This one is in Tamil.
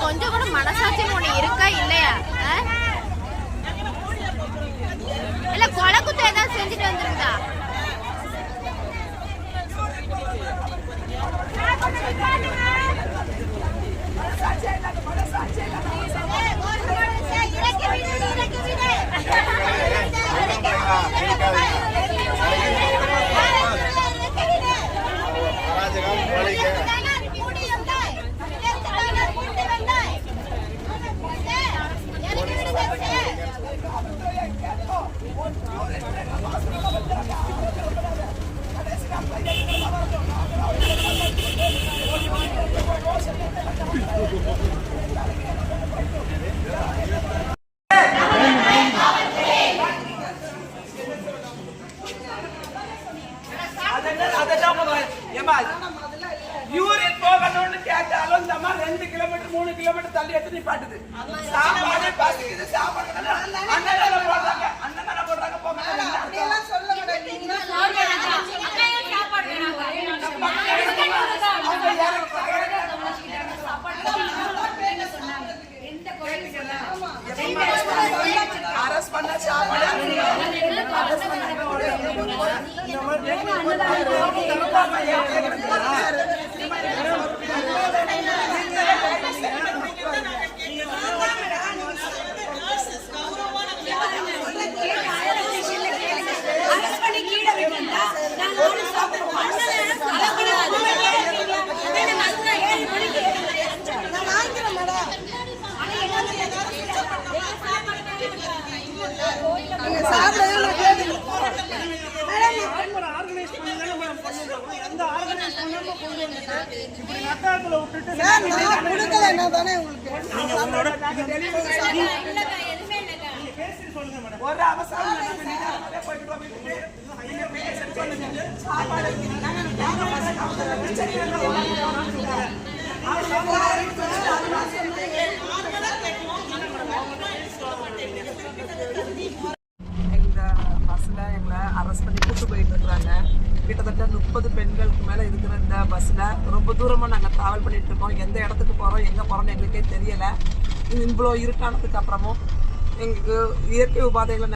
கொஞ்சம் கூட மனசாட்சி ஒண்ணு இருக்கா இல்லையா? இல்ல கொலை குத்தம் ஏதாவது செஞ்சுட்டு வந்துருந்தா? யூரின் போகணும்னு கேட்டாலும் இந்த அம்மா 2 கிலோமீட்டர் 3 கிலோமீட்டர் தள்ளி எடுத்து நிப்பாட்டுது. சாப்பாடு பசிக்குது, சாப்பாடு அண்ணன் போடுறாங்க, அண்ணன் போடுறாங்க. போங்க சொல்ல அரசு பண்ண சாப்பாடு ஒரு அவசரம் அரெஸ்ட் பண்ணி கூட்டு போயிட்டு இருக்கிறாங்க. கிட்டத்தட்ட 30 பெண்களுக்கு மேல இருக்கிற இந்த பஸ்ல ரொம்ப தூரமா நாங்க டிராவல் பண்ணிட்டு இருக்கோம். எந்த இடத்துக்கு போறோம், எங்க போறோம்னு எங்களுக்கே தெரியல. இவ்வளோ இருட்டானதுக்கு அப்புறமும் எங்களுக்கு இயற்கை உபாதைகளை